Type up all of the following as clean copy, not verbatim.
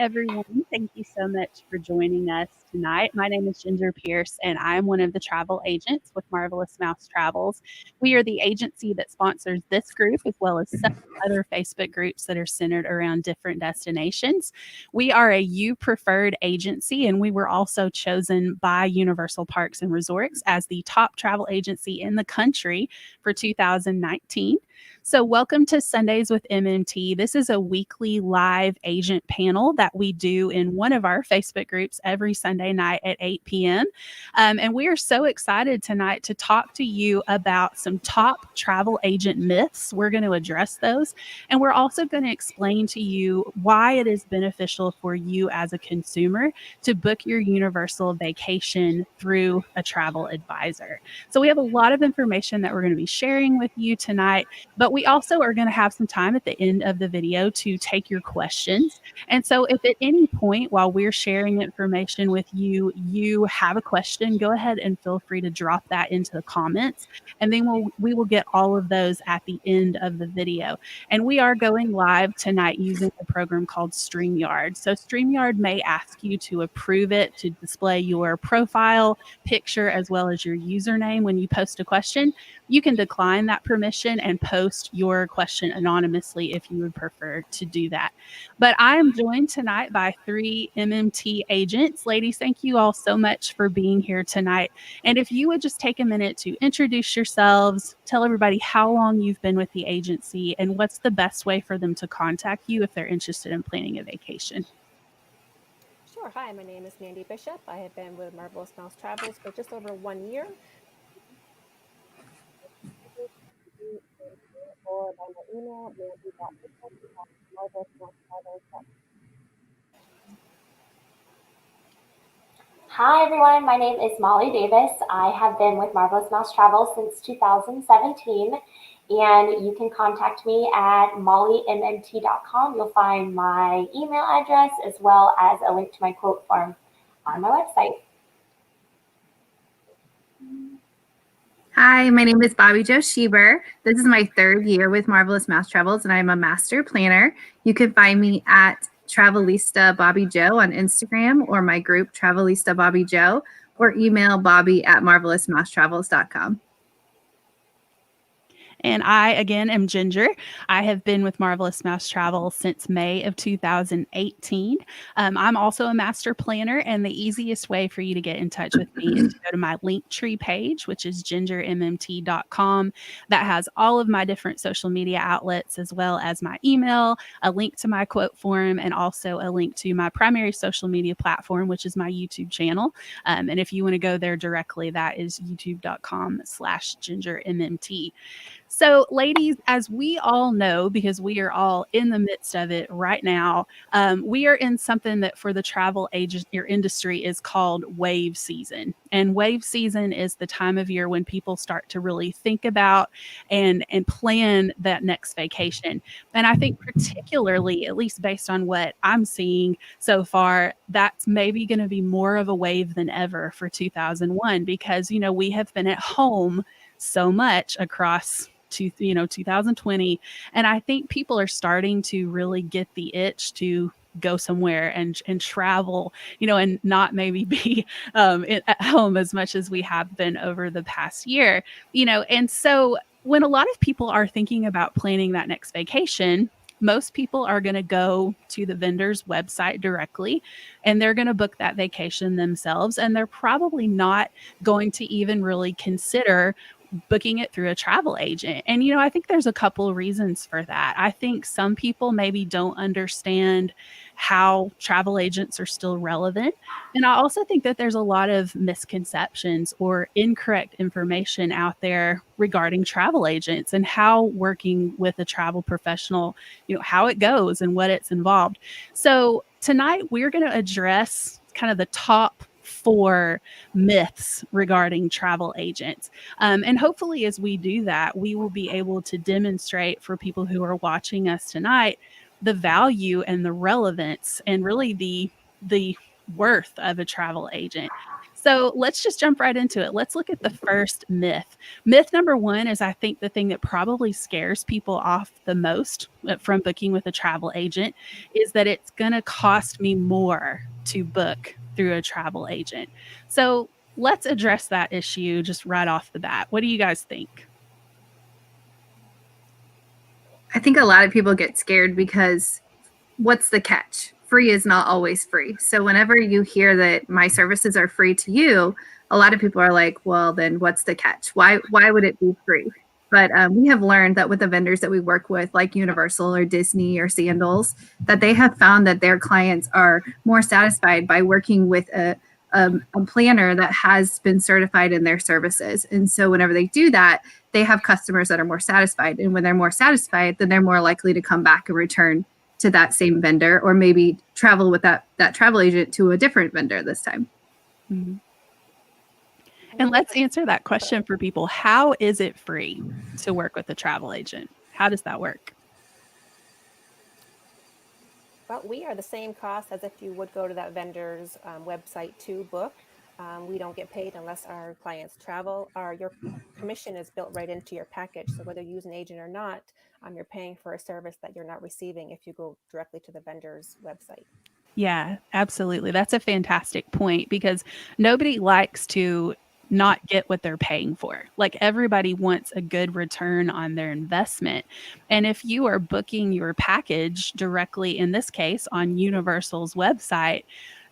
everyone. Thank you so much for joining us tonight. My name is Ginger Pierce, and I'm one of the travel agents with Marvelous Mouse Travels. We are the agency that sponsors this group as well as several other Facebook groups that are centered around different destinations. We are a You Preferred agency, and we were also chosen by Universal Parks and Resorts as the top travel agency in the country for 2019. So, welcome to Sundays with MMT. This is a weekly live agent panel that we do in one of our Facebook groups every Sunday night at 8 p.m. And we are so excited tonight to talk to you about some top travel agent myths. We're going to address those. And we're also going to explain to you why it is beneficial for you as a consumer to book your universal vacation through a travel advisor. So, we have a lot of information that we're going to be sharing with you tonight. But we also are going to have some time at the end of the video to take your questions. And so if at any point while we're sharing information with you, you have a question, go ahead and feel free to drop that into the comments. And then we will get all of those at the end of the video. And we are going live tonight using a program called StreamYard. So StreamYard may ask you to approve it to display your profile picture as well as your username when you post a question. You can decline that permission and post your question anonymously if you would prefer to do that. But I am joined tonight by 3 MMT agents. Ladies, thank you all so much for being here tonight. And if you would just take a minute to introduce yourselves, tell everybody how long you've been with the agency and what's the best way for them to contact you if they're interested in planning a vacation. Sure. Hi, my name is Mandy Bishop. I have been with Marvelous Mouse Travels for just over 1 year. Or by my email, mandy.bishop@marvelousmousetravels.com. Hi everyone, my name is Molly Davis. I have been with Marvelous Mouse Travels since 2017, and you can contact me at mollymmt.com. You'll find my email address as well as a link to my quote form on my website. Hi, my name is Bobby Jo Schieber. This is my 3rd year with Marvelous Mouse Travels, and I'm a master planner. You can find me at Travelista Bobby Jo on Instagram or my group Travelista Bobby Jo, or email bobby@marvelousmousetravels.com. And I, again, am Ginger. I have been with Marvelous Mouse Travel since May of 2018. I'm also a master planner, and the easiest way for you to get in touch with me is to go to my Linktree page, which is gingermmt.com. That has all of my different social media outlets, as well as my email, a link to my quote form, and also a link to my primary social media platform, which is my YouTube channel. And if you want to go there directly, that is youtube.com/gingermmt. So, ladies, as we all know, because we are all in the midst of it right now, we are in something that for the travel agent or industry is called wave season. And wave season is the time of year when people start to really think about and plan that next vacation. And I think particularly, at least based on what I'm seeing so far, that's maybe going to be more of a wave than ever for 2001 because, we have been at home so much across 2020. And I think people are starting to really get the itch to go somewhere and travel, and not maybe be at home as much as we have been over the past year, and so when a lot of people are thinking about planning that next vacation, most people are going to go to the vendor's website directly and they're going to book that vacation themselves. And they're probably not going to even really consider booking it through a travel agent. And, I think there's a couple of reasons for that. I think some people maybe don't understand how travel agents are still relevant. And I also think that there's a lot of misconceptions or incorrect information out there regarding travel agents and how working with a travel professional, how it goes and what it's involved. So tonight we're going to address kind of the top 4 myths regarding travel agents. And hopefully as we do that, we will be able to demonstrate for people who are watching us tonight the value and the relevance and really the worth of a travel agent. So let's just jump right into it. Let's look at the first myth. Myth number one is, I think, the thing that probably scares people off the most from booking with a travel agent is that it's going to cost me more to book through a travel agent. So let's address that issue just right off the bat. What do you guys think? I think a lot of people get scared because what's the catch? Free is not always free. So whenever you hear that my services are free to you, a lot of people are like, well, then what's the catch? Why would it be free? But we have learned that with the vendors that we work with, like Universal or Disney or Sandals, that they have found that their clients are more satisfied by working with a planner that has been certified in their services. And so whenever they do that, they have customers that are more satisfied. And when they're more satisfied, then they're more likely to come back and return to that same vendor, or maybe travel with that travel agent to a different vendor this time. Mm-hmm. And let's answer that question for people. How is it free to work with a travel agent? How does that work? Well, we are the same cost as if you would go to that vendor's website to book. We don't get paid unless our clients travel. Your commission is built right into your package. So whether you use an agent or not, you're paying for a service that you're not receiving if you go directly to the vendor's website. Yeah, absolutely. That's a fantastic point, because nobody likes to not get what they're paying for. Like, everybody wants a good return on their investment. And if you are booking your package directly, in this case, on Universal's website,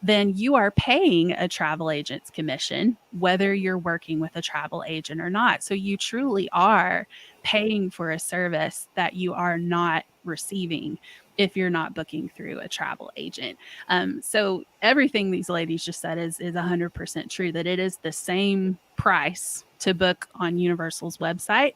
then you are paying a travel agent's commission, whether you're working with a travel agent or not. So you truly are paying for a service that you are not receiving if you're not booking through a travel agent. So everything these ladies just said is 100% true, that it is the same price to book on Universal's website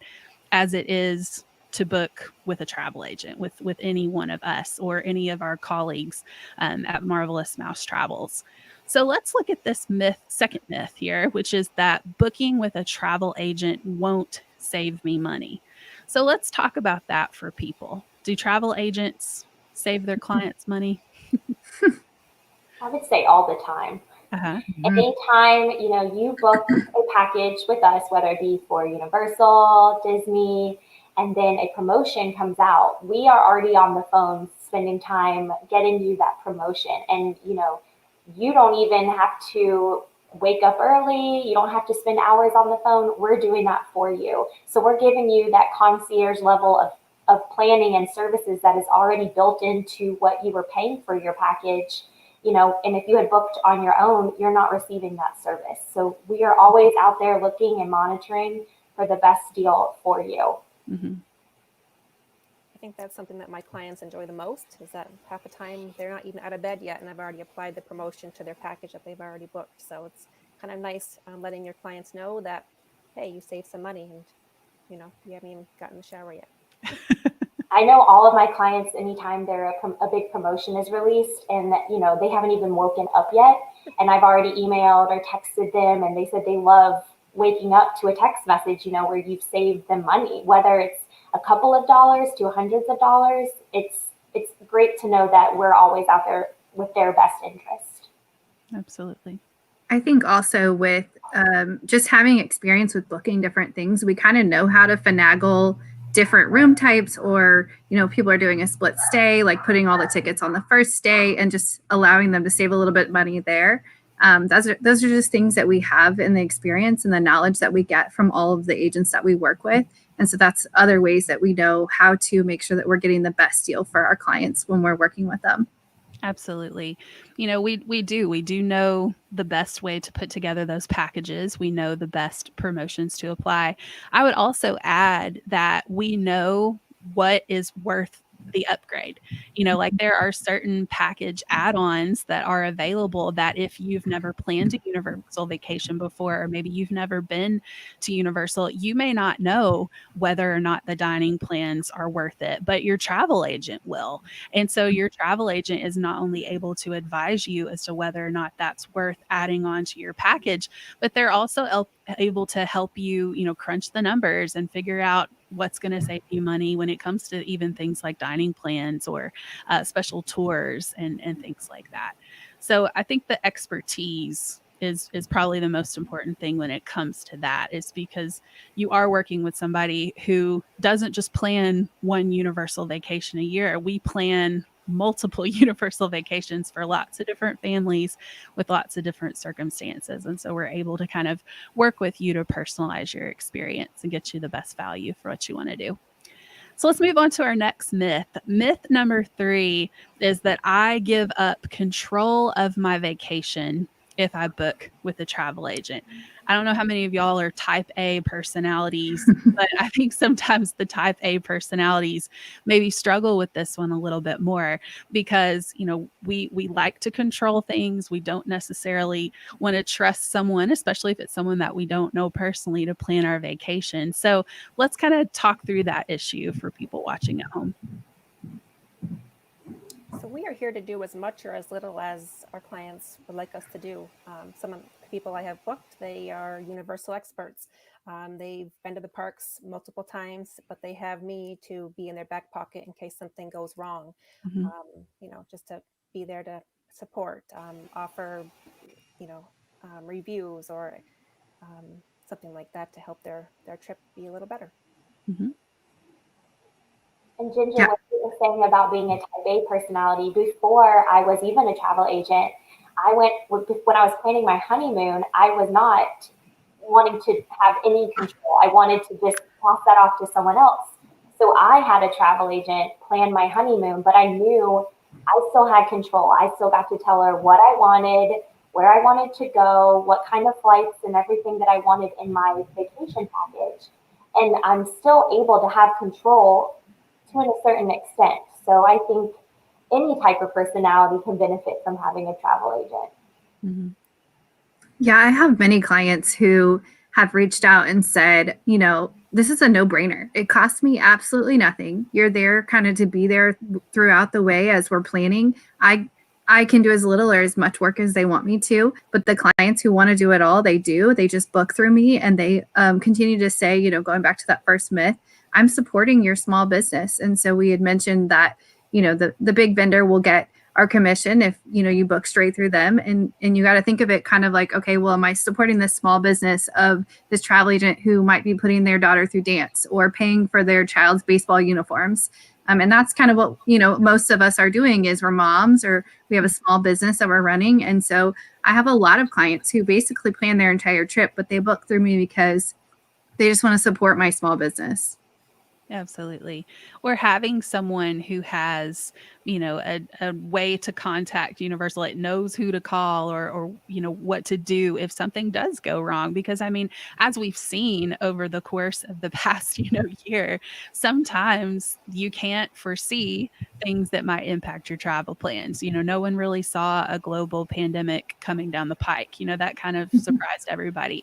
as it is to book with a travel agent, with any one of us or any of our colleagues at Marvelous Mouse Travels. So let's look at this second myth here, which is that booking with a travel agent won't save me money. So let's talk about that for people. Do travel agents save their clients money? I would say all the time. Uh-huh. Anytime, you book a package with us, whether it be for Universal, Disney, and then a promotion comes out, we are already on the phone spending time getting you that promotion. And, you don't even have to wake up early. You don't have to spend hours on the phone. We're doing that for you. So we're giving you that concierge level of planning and services that is already built into what you were paying for your package. And if you had booked on your own, you're not receiving that service. So we are always out there looking and monitoring for the best deal for you. Mm-hmm. I think that's something that my clients enjoy the most, is that half the time they're not even out of bed yet, and I've already applied the promotion to their package that they've already booked. So it's kind of nice letting your clients know that, hey, you saved some money, and you haven't even gotten in the shower yet. I know all of my clients, anytime a big promotion is released and they haven't even woken up yet, and I've already emailed or texted them, and they said they love waking up to a text message, where you've saved them money, whether it's a couple of dollars to hundreds of dollars. It's great to know that we're always out there with their best interest. Absolutely. I think also with just having experience with booking different things, we kind of know how to finagle different room types, or people are doing a split stay, like putting all the tickets on the first day and just allowing them to save a little bit of money there. Those are just things that we have in the experience and the knowledge that we get from all of the agents that we work with. And so that's other ways that we know how to make sure that we're getting the best deal for our clients when we're working with them. Absolutely. We do know the best way to put together those packages. We know the best promotions to apply. I would also add that we know what is worth the upgrade. Like, there are certain package add-ons that are available that if you've never planned a Universal vacation before, or maybe you've never been to Universal, you may not know whether or not the dining plans are worth it, but your travel agent will. And so your travel agent is not only able to advise you as to whether or not that's worth adding on to your package, but they're also able to help you, crunch the numbers and figure out what's going to save you money when it comes to even things like dining plans or special tours and things like that. So I think the expertise is probably the most important thing when it comes to that, is because you are working with somebody who doesn't just plan one universal vacation a year. We plan multiple universal vacations for lots of different families with lots of different circumstances. And so we're able to kind of work with you to personalize your experience and get you the best value for what you want to do. So let's move on to our next myth. Myth number 3 is that I give up control of my vacation if I book with a travel agent. I don't know how many of y'all are type A personalities, but I think sometimes the type A personalities maybe struggle with this one a little bit more because, we like to control things. We don't necessarily want to trust someone, especially if it's someone that we don't know personally, to plan our vacation. So let's kind of talk through that issue for people watching at home. So we are here to do as much or as little as our clients would like us to do. Some of the people I have booked, they are universal experts. They've been to the parks multiple times, but they have me to be in their back pocket in case something goes wrong. Mhm. Just to be there to support, offer, reviews or something like that to help their trip be a little better. Mhm. And Ginger, Yeah. what you were saying about being a type A personality, before I was even a travel agent, when I was planning my honeymoon, I was not wanting to have any control. I wanted to just pass that off to someone else. So I had a travel agent plan my honeymoon, but I knew I still had control. I still got to tell her what I wanted, where I wanted to go, what kind of flights and everything that I wanted in my vacation package. And I'm still able to have control to a certain extent. So I think any type of personality can benefit from having a travel agent. Mhm. Yeah, I have many clients who have reached out and said, this is a no-brainer. It costs me absolutely nothing. You're there kind of to be there throughout the way as we're planning. I can do as little or as much work as they want me to, but the clients who want to do it all, they do. They just book through me, and they continue to say, going back to that first myth, I'm supporting your small business. And so we had mentioned that, the big vendor will get our commission if you book straight through them, and you got to think of it kind of like, okay, well, am I supporting this small business of this travel agent who might be putting their daughter through dance or paying for their child's baseball uniforms? And that's kind of what most of us are doing, is we're moms or we have a small business that we're running. And so I have a lot of clients who basically plan their entire trip, but they book through me because they just want to support my small business. Absolutely. Or having someone who has, a way to contact Universal, it knows who to call or what to do if something does go wrong. Because as we've seen over the course of the past, year, sometimes you can't foresee things that might impact your travel plans. No one really saw a global pandemic coming down the pike. That kind of surprised everybody.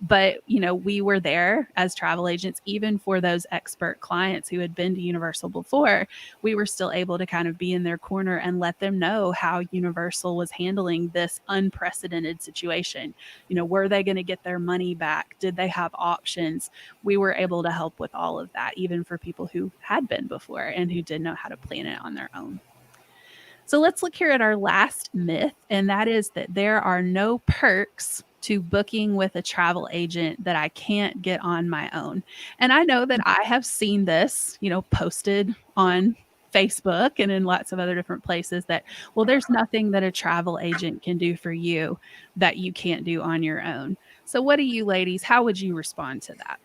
But we were there as travel agents, even for those expert clients who had been to Universal before. We were still able to kind of be in their corner and let them know how Universal was handling this unprecedented situation. Were they going to get their money back? Did they have options? We were able to help with all of that, even for people who had been before and who didn't know how to plan it on their own. So let's look here at our last myth, and that is that there are no perks to booking with a travel agent that I can't get on my own. And I know that I have seen this, posted on Facebook and in lots of other different places that, well, there's nothing that a travel agent can do for you that you can't do on your own. So what do you ladies, how would you respond to that?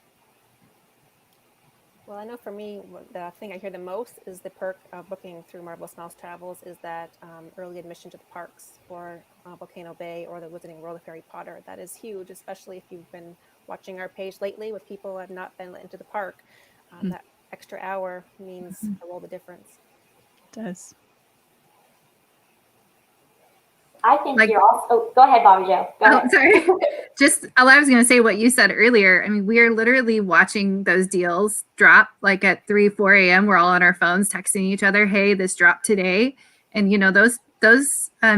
Well, I know for me, the thing I hear the most is the perk of booking through Marvelous Mouse Travels is that early admission to the parks or Volcano Bay or the Wizarding World of Harry Potter. That is huge, especially if you've been watching our page lately with people who have not been let into the park. That extra hour means a world of difference. It does. I think you're also, go ahead, Bobby Joe. Go ahead. Sorry. Just, I was going to say what you said earlier. We are literally watching those deals drop like at 3, 4 a.m. We're all on our phones texting each other, hey, this dropped today. And, those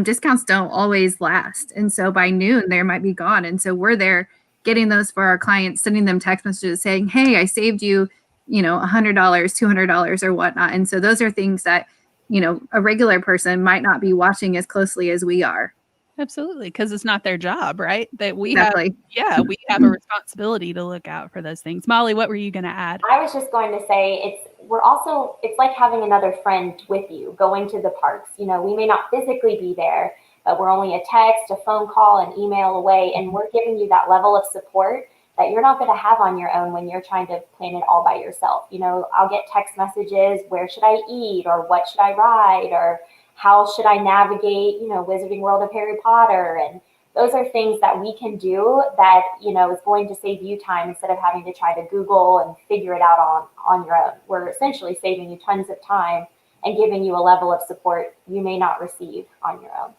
discounts don't always last. And so by noon, they might be gone. And so we're there getting those for our clients, sending them text messages saying, hey, I saved you, $100, $200 or whatnot. And so those are things that, a regular person might not be watching as closely as we are. Absolutely, because it's not their job, right? That we Exactly. we have a responsibility to look out for those things. Molly, what were you going to add? I was just going to say it's like having another friend with you going to the parks. You know, we may not physically be there, but we're only a text, a phone call, an email away, and we're giving you that level of support that you're not going to have on your own when you're trying to plan it all by yourself. You know, I'll get text messages, where should I eat, or what should I ride, or how should I navigate, you know, Wizarding World of Harry Potter. And those are things that we can do that, you know, is going to save you time instead of having to try to Google and figure it out on your own. We're essentially saving you tons of time and giving you a level of support you may not receive on your own.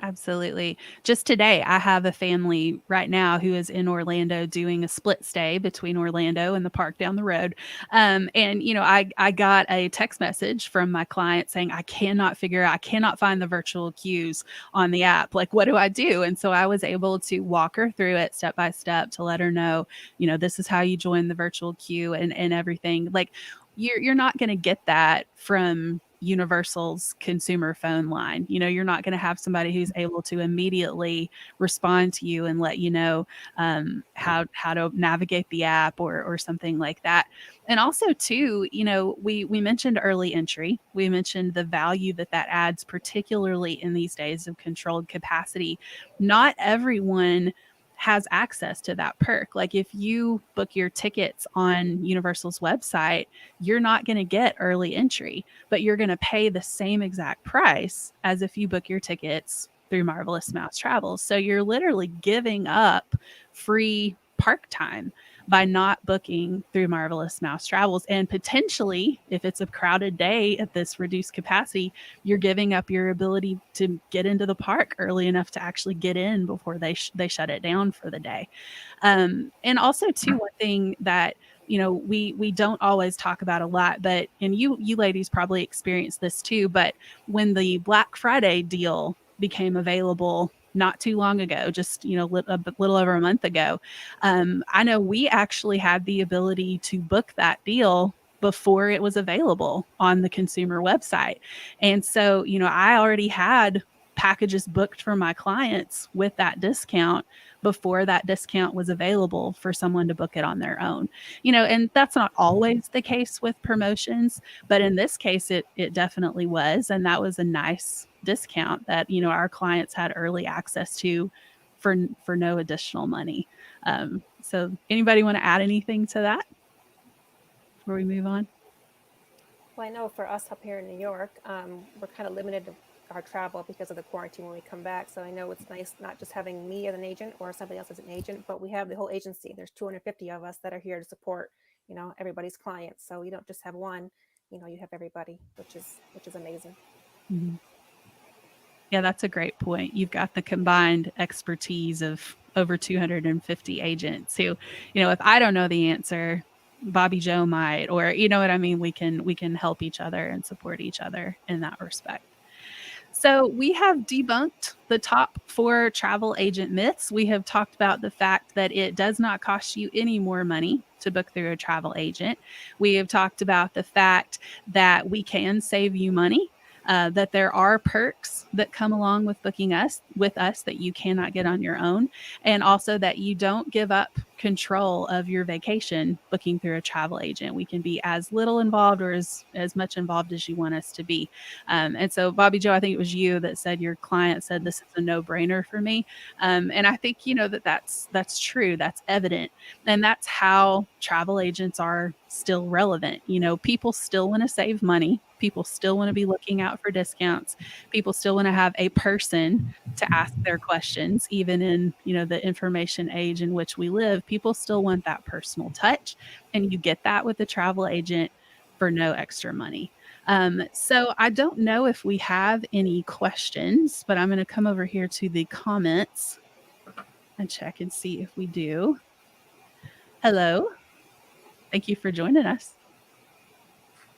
Absolutely. Just today, I have a family right now who is in Orlando doing a split stay between Orlando and the park down the road. And you know, I got a text message from my client saying, I cannot find the virtual queues on the app. Like, what do I do? And so I was able to walk her through it step by step to let her know, you know, this is how you join the virtual queue and everything. Like, you're not going to get that from Universal's consumer phone line. You know, you're not going to have somebody who's able to immediately respond to you and let you know how to navigate the app or something like that. And also, too, you know, we mentioned early entry. We mentioned the value that adds, particularly in these days of controlled capacity. Not everyone has access to that perk. Like if you book your tickets on Universal's website, you're not going to get early entry, but you're going to pay the same exact price as if you book your tickets through Marvelous Mouse Travels. So you're literally giving up free park time by not booking through Marvelous Mouse Travels. And potentially, if it's a crowded day at this reduced capacity, you're giving up your ability to get into the park early enough to actually get in before they shut it down for the day. And also, too, one thing that you know we don't always talk about a lot, but and you ladies probably experienced this too, but when the Black Friday deal became available not too long ago, just you know a little over a month ago, I know we actually had the ability to book that deal before it was available on the consumer website. And so, you know, I already had packages booked for my clients with that discount before that discount was available for someone to book it on their own. You know, and that's not always the case with promotions, but in this case it definitely was, and that was a nice discount that, you know, our clients had early access to for no additional money. So anybody want to add anything to that before we move on? Well, I know for us up here in New York, we're kind of limited to our travel because of the quarantine when we come back. So I know it's nice not just having me as an agent or somebody else as an agent, but we have the whole agency. There's 250 of us that are here to support, you know, everybody's clients. So you don't just have one, you know, you have everybody, which is amazing. Mm-hmm. Yeah, that's a great point. You've got the combined expertise of over 250 agents who, you know, if I don't know the answer, Bobby Joe might, or you know what I mean, we can help each other and support each other in that respect. So we have debunked the top 4 travel agent myths. We have talked about the fact that it does not cost you any more money to book through a travel agent. We have talked about the fact that we can save you money. That there are perks that come along with booking with us that you cannot get on your own, and also that you don't give up control of your vacation booking through a travel agent. We can be as little involved or as much involved as you want us to be. And so, Bobby Joe, I think it was you that said your client said this is a no-brainer for me, and I think you know that's true. That's evident, and that's how travel agents are still relevant. You know, people still want to save money. People still want to be looking out for discounts. People still want to have a person to ask their questions, even in, you know, the information age in which we live. People still want that personal touch, and you get that with a travel agent for no extra money. So I don't know if we have any questions, but I'm going to come over here to the comments and check and see if we do. Hello. Thank you for joining us.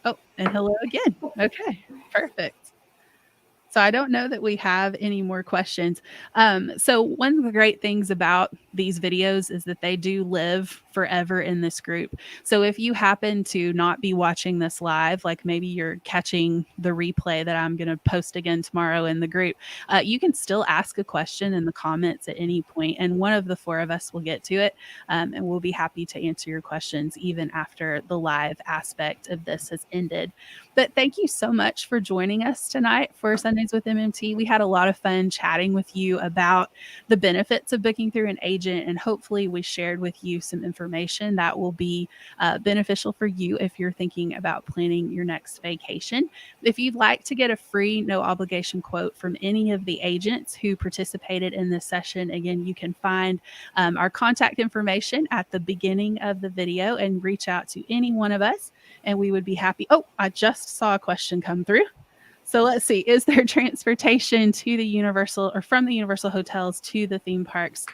Oh, and hello again. Okay, perfect. So I don't know that we have any more questions. So one of the great things about these videos is that they do live forever in this group. So if you happen to not be watching this live, like maybe you're catching the replay that I'm going to post again tomorrow in the group, you can still ask a question in the comments at any point, and one of the four of us will get to it, and we'll be happy to answer your questions even after the live aspect of this has ended. But thank you so much for joining us tonight for Sundays with MMT. We had a lot of fun chatting with you about the benefits of booking through an agent, and hopefully we shared with you some information that will be beneficial for you if you're thinking about planning your next vacation. If you'd like to get a free, no obligation quote from any of the agents who participated in this session, again, you can find our contact information at the beginning of the video and reach out to any one of us, and we would be happy. Oh, I just saw a question come through. So let's see, is there transportation to the Universal or from the Universal hotels to the theme parks?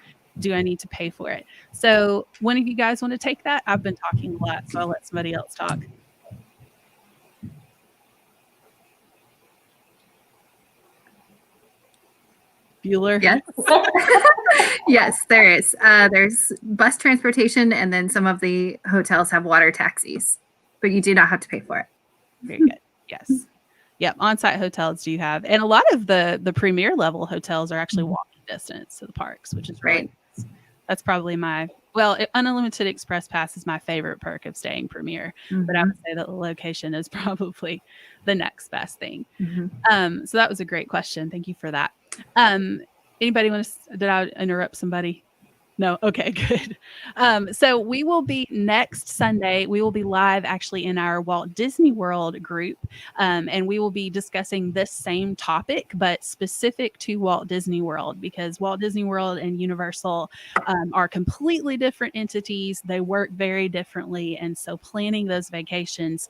Do I need to pay for it? So one of you guys want to take that? I've been talking a lot, so I'll let somebody else talk. Bueller? Yes. Yes, there is. There's bus transportation, and then some of the hotels have water taxis, but you do not have to pay for it. Very good. Yes. Yep. On-site hotels do have, and a lot of the premier level hotels are actually walking distance to the parks, which is really nice. That's probably unlimited express pass is my favorite perk of staying premier, but I would say that the location is probably the next best thing. So that was a great question. Thank you for that. Anybody want to, did I interrupt somebody? No. Okay, good. So we will be next Sunday. We will be live actually in our Walt Disney World group. And we will be discussing this same topic, but specific to Walt Disney World, because Walt Disney World and Universal are completely different entities. They work very differently. And so planning those vacations,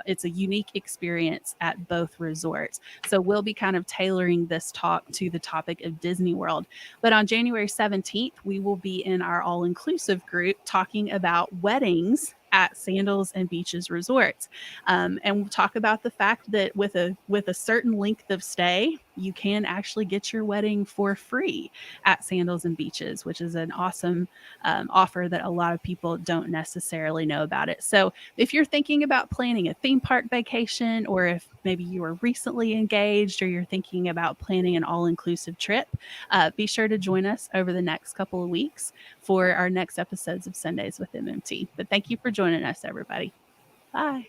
it's a unique experience at both resorts. So we'll be kind of tailoring this talk to the topic of Disney World. But on January 17th, we will be in our all-inclusive group talking about weddings at Sandals and Beaches resorts. And we'll talk about the fact that with a certain length of stay, you can actually get your wedding for free at Sandals and Beaches, which is an awesome offer that a lot of people don't necessarily know about it. So if you're thinking about planning a theme park vacation, or if maybe you were recently engaged, or you're thinking about planning an all-inclusive trip, be sure to join us over the next couple of weeks for our next episodes of Sundays with MMT. But thank you for joining us, everybody. Bye.